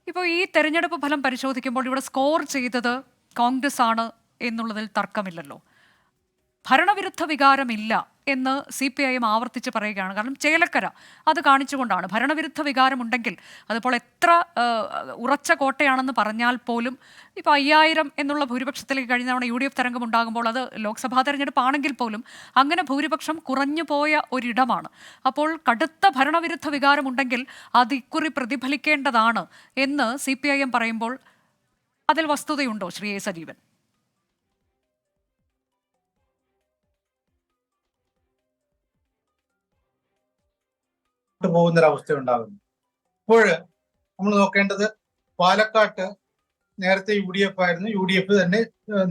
ഇപ്പോൾ ഈ തെരഞ്ഞെടുപ്പ് ഫലം പരിശോധിക്കുമ്പോൾ ഇവിടെ സ്കോർ ചെയ്തത് കോൺഗ്രസ് ആണ് എന്നുള്ളതിൽ തർക്കമില്ലല്ലോ. ഭരണവിരുദ്ധ വികാരമില്ല എന്ന് CPIM ആവർത്തിച്ച് പറയുകയാണ്. കാരണം ചേലക്കര അത് കാണിച്ചുകൊണ്ടാണ്. ഭരണവിരുദ്ധ വികാരമുണ്ടെങ്കിൽ അതിപ്പോൾ എത്ര ഉറച്ച കോട്ടയാണെന്ന് പറഞ്ഞാൽ പോലും ഇപ്പോൾ 5000 എന്നുള്ള ഭൂരിപക്ഷത്തിലേക്ക് കഴിഞ്ഞ തവണ UDF തരംഗം ഉണ്ടാകുമ്പോൾ അത് ലോക്സഭാ തെരഞ്ഞെടുപ്പാണെങ്കിൽ പോലും അങ്ങനെ ഭൂരിപക്ഷം കുറഞ്ഞു പോയ ഒരിടമാണ്. അപ്പോൾ കടുത്ത ഭരണവിരുദ്ധ വികാരമുണ്ടെങ്കിൽ അത് ഇക്കുറി പ്രതിഫലിക്കേണ്ടതാണ് എന്ന് CPIM പറയുമ്പോൾ അതിൽ വസ്തുതയുണ്ടോ ശ്രീ എ സജീവൻ? പോകുന്നൊരവസ്ഥ ഉണ്ടാകുന്നു. ഇപ്പോൾ നമ്മൾ നോക്കേണ്ടത് പാലക്കാട്ട് നേരത്തെ UDF ആയിരുന്നു, UDF തന്നെ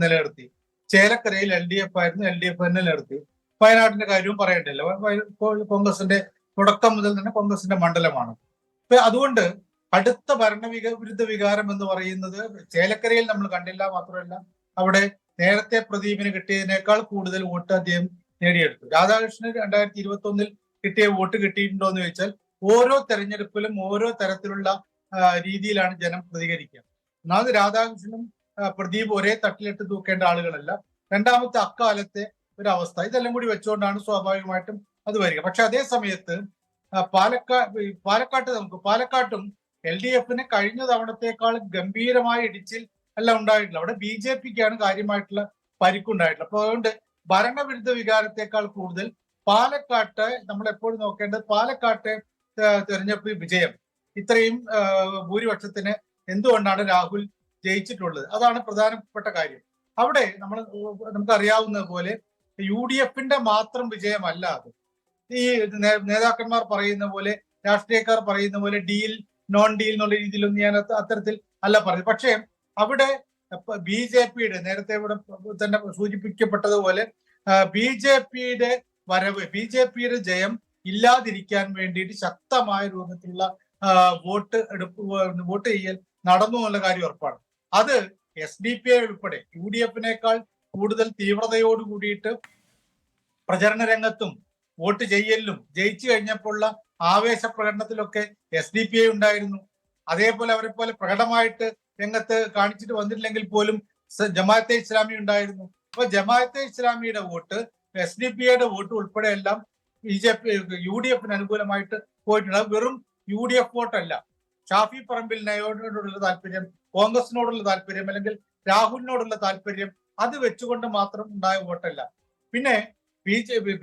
നിലനിർത്തി. ചേലക്കരയിൽ LDF ആയിരുന്നു, LDF തന്നെ നിലനിർത്തി. വയനാടിന്റെ കാര്യവും പറയണ്ടല്ലോ, കോൺഗ്രസിന്റെ തുടക്കം മുതൽ തന്നെ കോൺഗ്രസിന്റെ മണ്ഡലമാണ്. അതുകൊണ്ട് അടുത്ത ഭരണവിരുദ്ധ വികാരം എന്ന് പറയുന്നത് ചേലക്കരയിൽ നമ്മൾ കണ്ടില്ല. മാത്രമല്ല അവിടെ നേരത്തെ പ്രദീപിന് കിട്ടിയതിനേക്കാൾ കൂടുതൽ വോട്ട് അദ്ദേഹം നേടിയെടുത്തു. രാധാകൃഷ്ണന് 2021 കിട്ടിയ വോട്ട് കിട്ടിയിട്ടുണ്ടോ എന്ന് ചോദിച്ചാൽ ഓരോ തെരഞ്ഞെടുപ്പിലും ഓരോ തരത്തിലുള്ള രീതിയിലാണ് ജനം പ്രതികരിക്കുക. ഒന്നാമത് രാധാകൃഷ്ണനും പ്രദീപ് ഒരേ തട്ടിലിട്ട് തൂക്കേണ്ട ആളുകളല്ല. രണ്ടാമത്തെ അക്കാലത്തെ ഒരു അവസ്ഥ, ഇതെല്ലാം കൂടി വെച്ചുകൊണ്ടാണ് സ്വാഭാവികമായിട്ടും അത് വരിക. പക്ഷെ അതേ സമയത്ത് പാലക്കാട്ടും LDFന് കഴിഞ്ഞ തവണത്തേക്കാൾ ഗംഭീരമായ ഇടിച്ചിൽ അല്ല ഉണ്ടായിട്ടില്ല. അവിടെ BJPക്കാണ് കാര്യമായിട്ടുള്ള പരിക്കുണ്ടായിട്ടുള്ളത്. അപ്പൊ അതുകൊണ്ട് ഭരണവിരുദ്ധ വികാരത്തെക്കാൾ കൂടുതൽ പാലക്കാട്ട് നമ്മൾ എപ്പോഴും നോക്കേണ്ടത് പാലക്കാട്ടെ തെരഞ്ഞെടുപ്പ് വിജയം ഇത്രയും ഭൂരിപക്ഷത്തിന് എന്തുകൊണ്ടാണ് രാഹുൽ ജയിച്ചിട്ടുള്ളത്? അതാണ് പ്രധാനപ്പെട്ട കാര്യം. അവിടെ നമുക്കറിയാവുന്നത് പോലെ UDFന്റെ മാത്രം വിജയമല്ല അത്. ഈ നേതാക്കന്മാർ പറയുന്ന പോലെ, രാഷ്ട്രീയക്കാർ പറയുന്ന പോലെ ഡീൽ നോൺ ഡീൽ എന്നുള്ള രീതിയിലൊന്നും ഞാൻ അത്തരത്തിൽ അല്ല പറയുന്നത്. പക്ഷേ അവിടെ BJPയുടെ നേരത്തെ ഇവിടെ തന്നെ സൂചിപ്പിക്കപ്പെട്ടതുപോലെ BJPയുടെ വരവ്, BJPയുടെ ജയം ഇല്ലാതിരിക്കാൻ വേണ്ടിയിട്ട് ശക്തമായ രൂപത്തിലുള്ള വോട്ട് ചെയ്യൽ നടന്നു എന്നുള്ള കാര്യം ഉറപ്പാണ്. അത് SDPI ഉൾപ്പെടെ UDFനേക്കാൾ കൂടുതൽ തീവ്രതയോട് കൂടിയിട്ട് പ്രചരണ രംഗത്തും വോട്ട് ചെയ്യലിലും ജയിച്ചു കഴിഞ്ഞപ്പോഴുള്ള ആവേശ പ്രകടനത്തിലൊക്കെ SDPI ഉണ്ടായിരുന്നു. അതേപോലെ അവരെ പോലെ പ്രകടമായിട്ട് രംഗത്ത് കാണിച്ചിട്ട് വന്നിട്ടില്ലെങ്കിൽ പോലും ജമാഅത്തെ ഇസ്ലാമി ഉണ്ടായിരുന്നു. അപ്പൊ ജമാഅത്തെ ഇസ്ലാമിയുടെ വോട്ട്, SDPIയുടെ വോട്ട് ഉൾപ്പെടെ എല്ലാം UDFന് അനുകൂലമായിട്ട് പോയിട്ടുണ്ട്. വെറും UDF വോട്ടല്ല. ഷാഫി പറമ്പിലിനോടുള്ള താല്പര്യം, കോൺഗ്രസിനോടുള്ള താല്പര്യം, അല്ലെങ്കിൽ രാഹുലിനോടുള്ള താല്പര്യം, അത് വെച്ചുകൊണ്ട് മാത്രം ഉണ്ടായ വോട്ടല്ല. പിന്നെ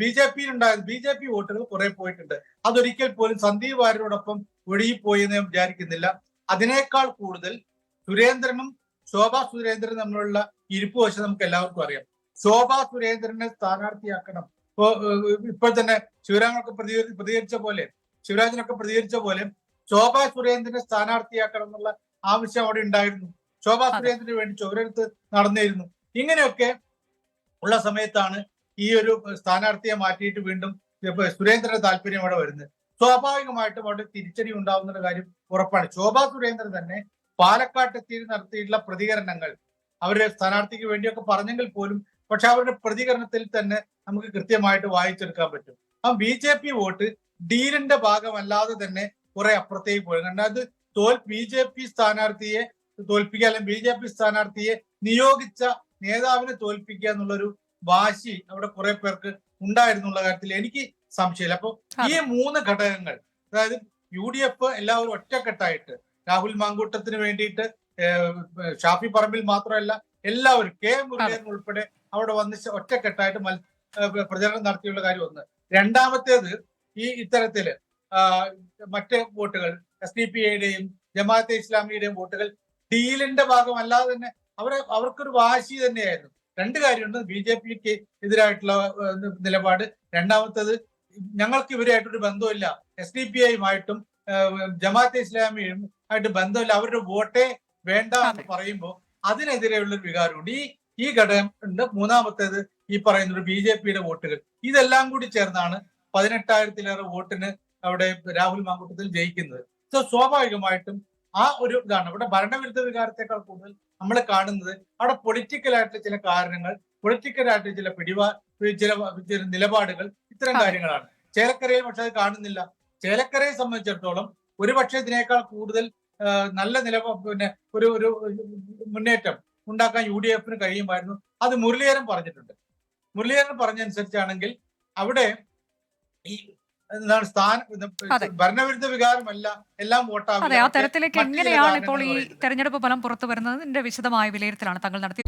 BJP വോട്ടുകൾ കുറെ പോയിട്ടുണ്ട്. അതൊരിക്കൽ പോലും സന്ദീപ് വാര്യരോടൊപ്പം ഒഴുകിപ്പോയി എന്ന് ഞാൻ വിചാരിക്കുന്നില്ല. അതിനേക്കാൾ കൂടുതൽ സുരേന്ദ്രനും ശോഭാ സുരേന്ദ്രനും തമ്മിലുള്ള ഇരിപ്പ് വശം നമുക്ക് എല്ലാവർക്കും അറിയാം. ശോഭാ സുരേന്ദ്രനെ സ്ഥാനാർത്ഥിയാക്കണം. ഇപ്പോൾ തന്നെ ശിവരാജനൊക്കെ പ്രതികരിച്ച പോലെ ശോഭാ സുരേന്ദ്രനെ സ്ഥാനാർത്ഥിയാക്കണം എന്നുള്ള ആവശ്യം അവിടെ ഉണ്ടായിരുന്നു. ശോഭാ സുരേന്ദ്രന് വേണ്ടി ചുവരെടുത്ത് നടന്നിരുന്നു. ഇങ്ങനെയൊക്കെ ഉള്ള സമയത്താണ് ഈ ഒരു സ്ഥാനാർത്ഥിയെ മാറ്റിയിട്ട് വീണ്ടും സുരേന്ദ്രന്റെ താല്പര്യം അവിടെ വരുന്നത്. സ്വാഭാവികമായിട്ടും അവിടെ തിരിച്ചടി ഉണ്ടാവുന്ന കാര്യം ഉറപ്പാണ്. ശോഭാ സുരേന്ദ്രൻ തന്നെ പാലക്കാട്ടെത്തി നടത്തിയിട്ടുള്ള പ്രതികരണങ്ങൾ അവരുടെ സ്ഥാനാർത്ഥിക്ക് വേണ്ടിയൊക്കെ പറഞ്ഞെങ്കിൽ പോലും പക്ഷെ അവരുടെ പ്രതികരണത്തിൽ തന്നെ നമുക്ക് കൃത്യമായിട്ട് വായിച്ചെടുക്കാൻ പറ്റും. ആ BJP വോട്ട് ഡീലിന്റെ ഭാഗമല്ലാതെ തന്നെ കുറെ അപ്പുറത്തേക്ക് പോയി. കാരണം അത് BJP സ്ഥാനാർത്ഥിയെ തോൽപ്പിക്കുക, അല്ലെങ്കിൽ BJP സ്ഥാനാർത്ഥിയെ നിയോഗിച്ച നേതാവിനെ തോൽപ്പിക്കുക എന്നുള്ളൊരു വാശി അവിടെ കുറെ പേർക്ക് ഉണ്ടായിരുന്നുള്ള കാര്യത്തിൽ എനിക്ക് സംശയമില്ല. അപ്പൊ ഈ മൂന്ന് ഘടകങ്ങൾ, അതായത് UDF എല്ലാവരും ഒറ്റക്കെട്ടായിട്ട് രാഹുൽ മാങ്കൂട്ടത്തിന് വേണ്ടിയിട്ട്, ഷാഫി പറമ്പിൽ മാത്രമല്ല എല്ലാവരും, K മുരളീധരൻ ഉൾപ്പെടെ അവിടെ വന്ന് ഒറ്റക്കെട്ടായിട്ട് പ്രചരണം നടത്തിയുള്ള കാര്യം ഒന്ന്. രണ്ടാമത്തേത് ഈ ഇത്തരത്തില് മറ്റ് വോട്ടുകൾ, SDPIയുടെയും ജമാഅത്തെ ഇസ്ലാമിയുടെയും വോട്ടുകൾ ഡീലിന്റെ ഭാഗമല്ലാതെ തന്നെ അവർക്കൊരു വാശി തന്നെയായിരുന്നു. രണ്ട് കാര്യമുണ്ട്: BJPക്ക് എതിരായിട്ടുള്ള നിലപാട്. രണ്ടാമത്തത്, ഞങ്ങൾക്ക് ഇവരായിട്ടൊരു ബന്ധമില്ല, SDPIയുമായിട്ടും ജമാഅത്തെ ഇസ്ലാമിയും ആയിട്ട് ബന്ധമില്ല, അവരുടെ വോട്ടേ വേണ്ട എന്ന് പറയുമ്പോൾ അതിനെതിരെയുള്ള ഒരു വികാരമുണ്ട്. ഈ ഘടകം ഉണ്ട്. മൂന്നാമത്തേത് ഈ പറയുന്ന BJPയുടെ വോട്ടുകൾ. ഇതെല്ലാം കൂടി ചേർന്നാണ് 18,000-ലേറെ വോട്ടിന് അവിടെ രാഹുൽ മാങ്കൂട്ടത്തിൽ ജയിക്കുന്നത്. സ്വാഭാവികമായിട്ടും ആ ഒരു ഇതാണ് അവിടെ ഭരണവിരുദ്ധ വികാരത്തെക്കാൾ കൂടുതൽ നമ്മൾ കാണുന്നത്. അവിടെ പൊളിറ്റിക്കലായിട്ടുള്ള ചില കാരണങ്ങൾ, പൊളിറ്റിക്കലായിട്ട് ചില നിലപാടുകൾ, ഇത്തരം കാര്യങ്ങളാണ്. ചേലക്കരയിൽ പക്ഷെ അത് കാണുന്നില്ല. ചേലക്കരയെ സംബന്ധിച്ചിടത്തോളം ഒരുപക്ഷെ ഇതിനേക്കാൾ കൂടുതൽ നല്ല പിന്നെ ഒരു മുന്നേറ്റം ഉണ്ടാക്കാൻ UDF കഴിയുമായിരുന്നു. അത് മുരളീധരൻ പറഞ്ഞിട്ടുണ്ട്. മുരളീധരൻ പറഞ്ഞനുസരിച്ചാണെങ്കിൽ അവിടെ ഈ എന്താണ് ഭരണവിരുദ്ധ വികാരമല്ല, എല്ലാം അതെ, ആ വോട്ടാവില്ല. തരത്തിലേക്ക് മറ്റു ചില എങ്ങനെയാണ് ഇപ്പോൾ ഈ കാരണങ്ങൾ പറയുന്നത്. തെരഞ്ഞെടുപ്പ് ഫലം പുറത്തു വരുന്നതിന്റെ വിശദമായ വിലയിരുത്തലാണ് താങ്കൾ നടത്തി.